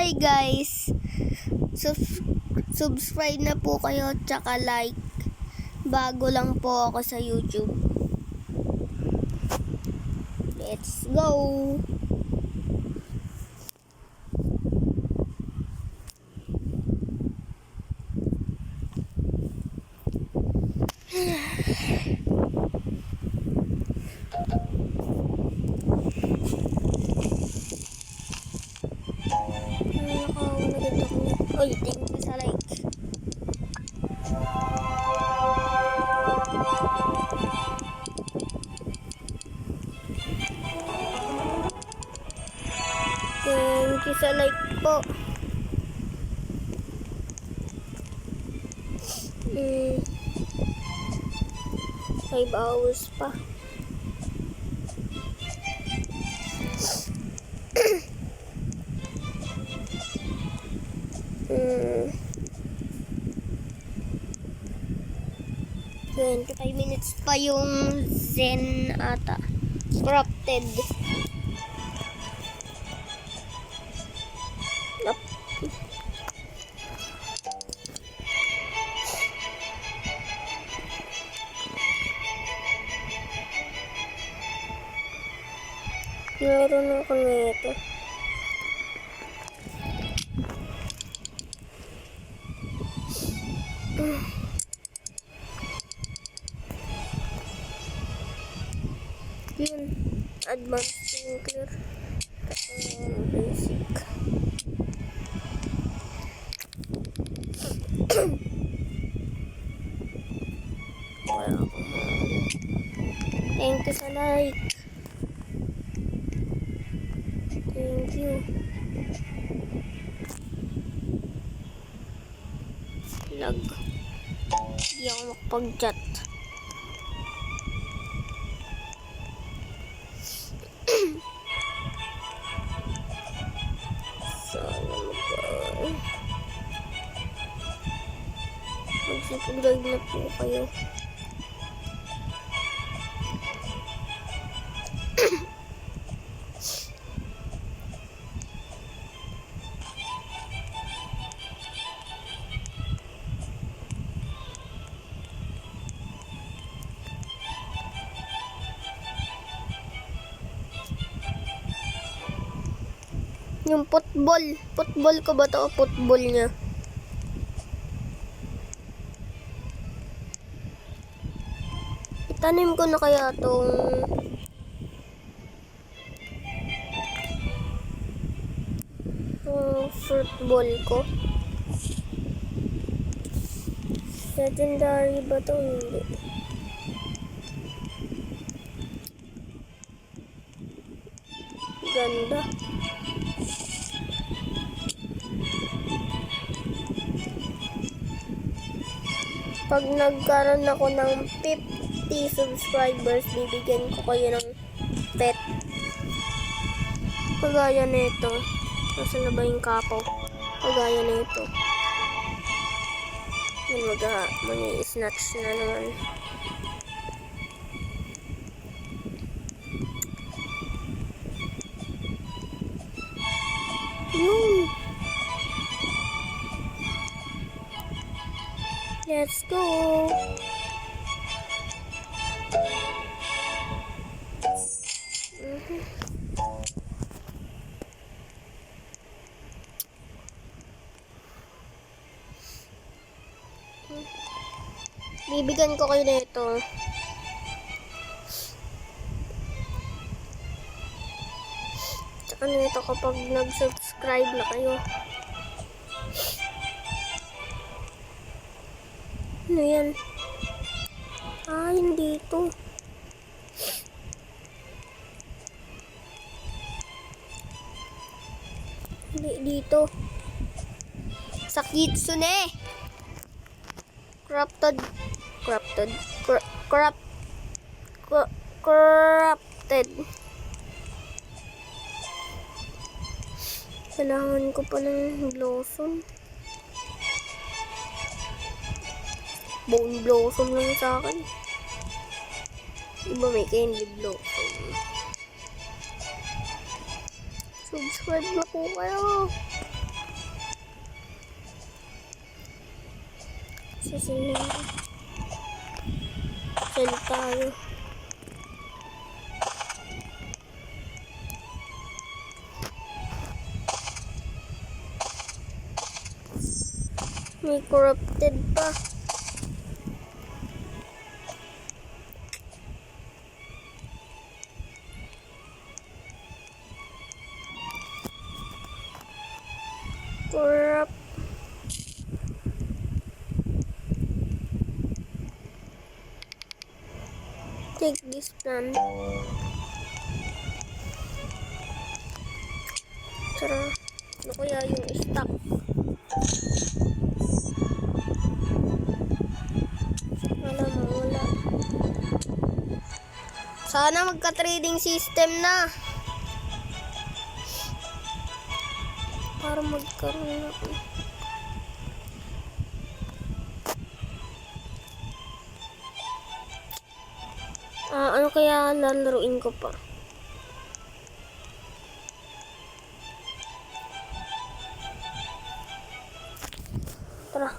Hi guys! Subscribe na po kayo tsaka like. Bago lang po ako sa YouTube. Let's go! Oy, thank you sa like. Thank you sa like po. 5 hours pa. Hmm. 25 minutes pa yung Zen ata. Corrupted. Meron ako nito. Yun. Advanced thinker. Basic. Thank you sa like. Thank you. Lag. Hindi ako makapag-chat. Magsipag-live na po kayo. Yung football ko ba to? Football niya. Itanim ko na kaya tong football ko. Legendary ba to? Hindi. Ganda. Pag nagkaroon ako ng 50 subscribers, bibigyan ko kayo ng pet. Pagaya nito. Nasaan na ba yung kapaw? Pagaya nito. Yun, mag-i-snatch na naman. Yun. Let's go. Bibigyan ko kayo nito. Tsaka nito kapag nag-subscribe na kayo. Ano yan? Hindi ito. Hindi dito. Sa Kitsune. Corrupted. Kailangan ko pa ng blossom. Bone blossom lang sa akin. Iba may candy blossom. Subscribe na po kayo. Sa sila. Sell tayo. May corrupted pa. Corrupt. Take this plan. Tara. Ano kaya yung stock? Wala mo, wala. Sana magka-trading system na. Para magkaroon ako. Ano kaya lalaruin ko pa? Tara.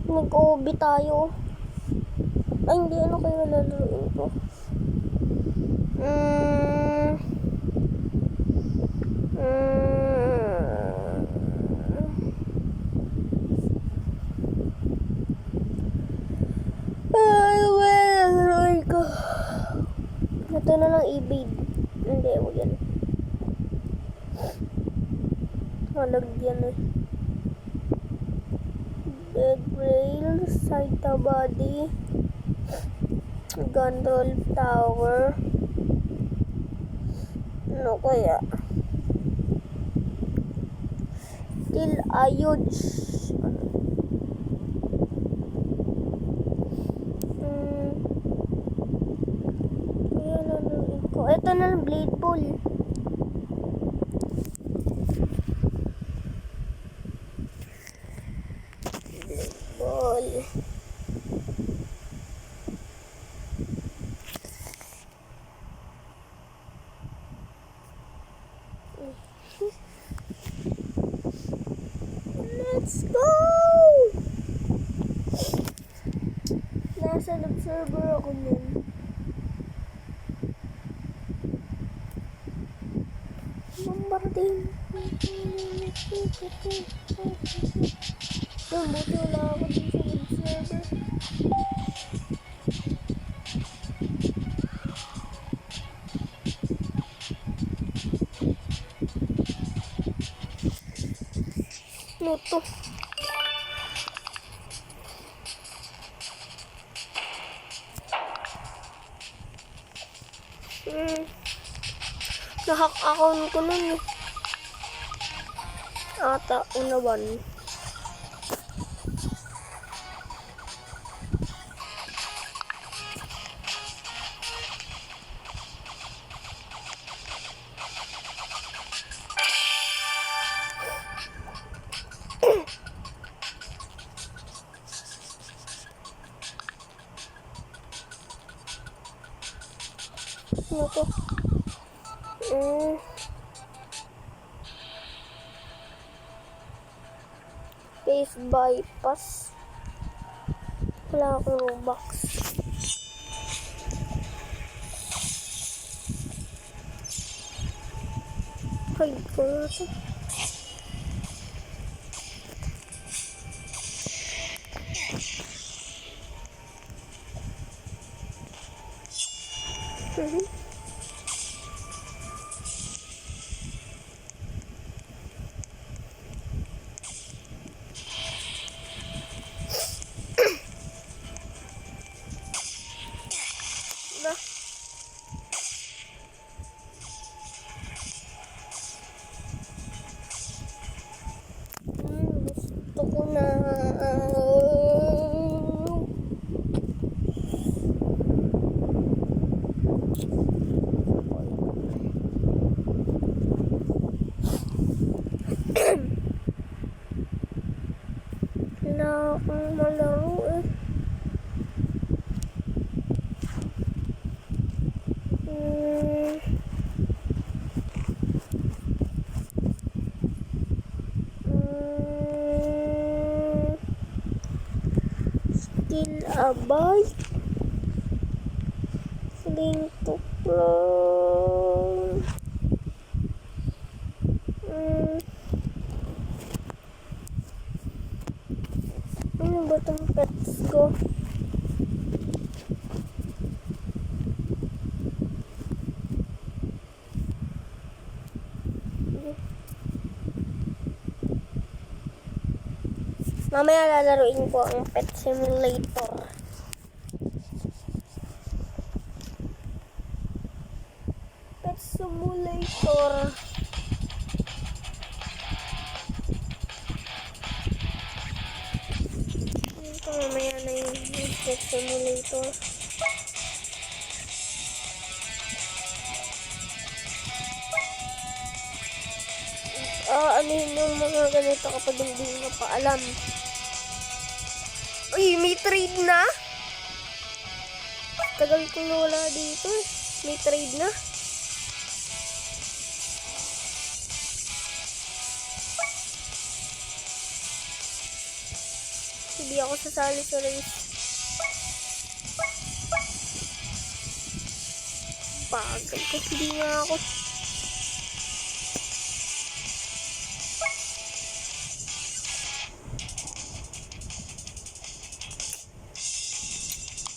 Nag-OB tayo. Ay, hindi. Ano kaya lalaruin ko? Lalaruin ko. Ito na lang evade. Hindi, huwag yan. Malagyan eh. Dead rail, side to body, gondola tower. Ano kaya? Till ayuds. Ayan, ano ko. Ito na lang, blade ball. Ball. Let's go! Nasa observer ako nun. Bombardin. Buti wala ako dun sa observer. Ano to? Nahack account ko nun eh. Ata, unawan. Ano to? Face bypass. Wala akong Robux. Hide ko na ito. Gusto ko na Abay. Sling tuklong. Ano ba itong pets ko? Mamaya lalaruin ko ang Pet Simulator. Pet Simulator. Ito mamaya na yung Pet Simulator. Ano yung mga ganito kapag hindi mo pa alam. Uy, may trade na? Tagal kong wala dito. May trade na? Hindi ako sasali sa race. Bagal ko. Hindi nga ako.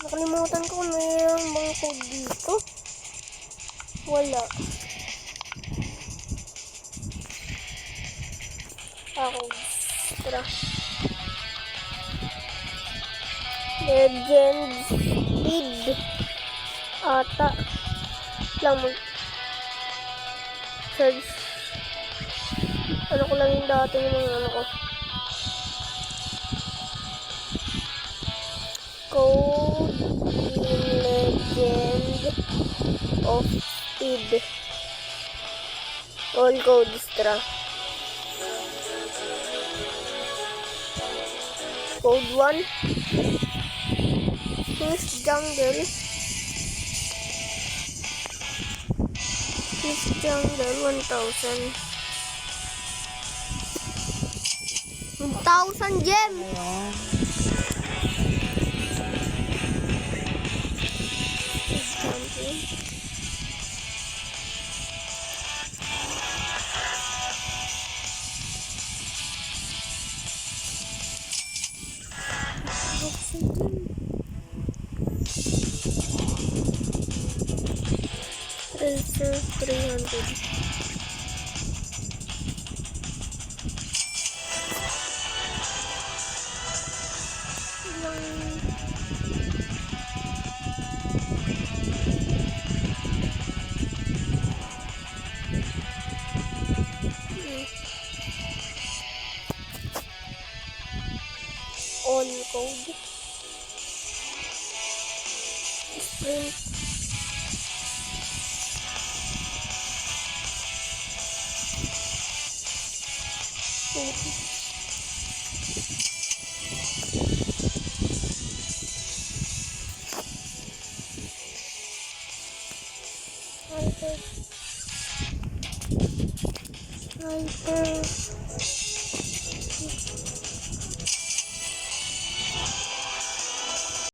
Nakalimutan ko kung mayroon bang code dito. Wala. Ako. Tara. Legend Speed. Ata. Lang mag search. Ano ko lang yung dati yung mga ano ko. Code Legend of Speed. All codes, tara. Code 1. Fish Jungle. Fish Jungle 1,000. 1,000 gem. Racer 300. On code. Sprint. Sniper.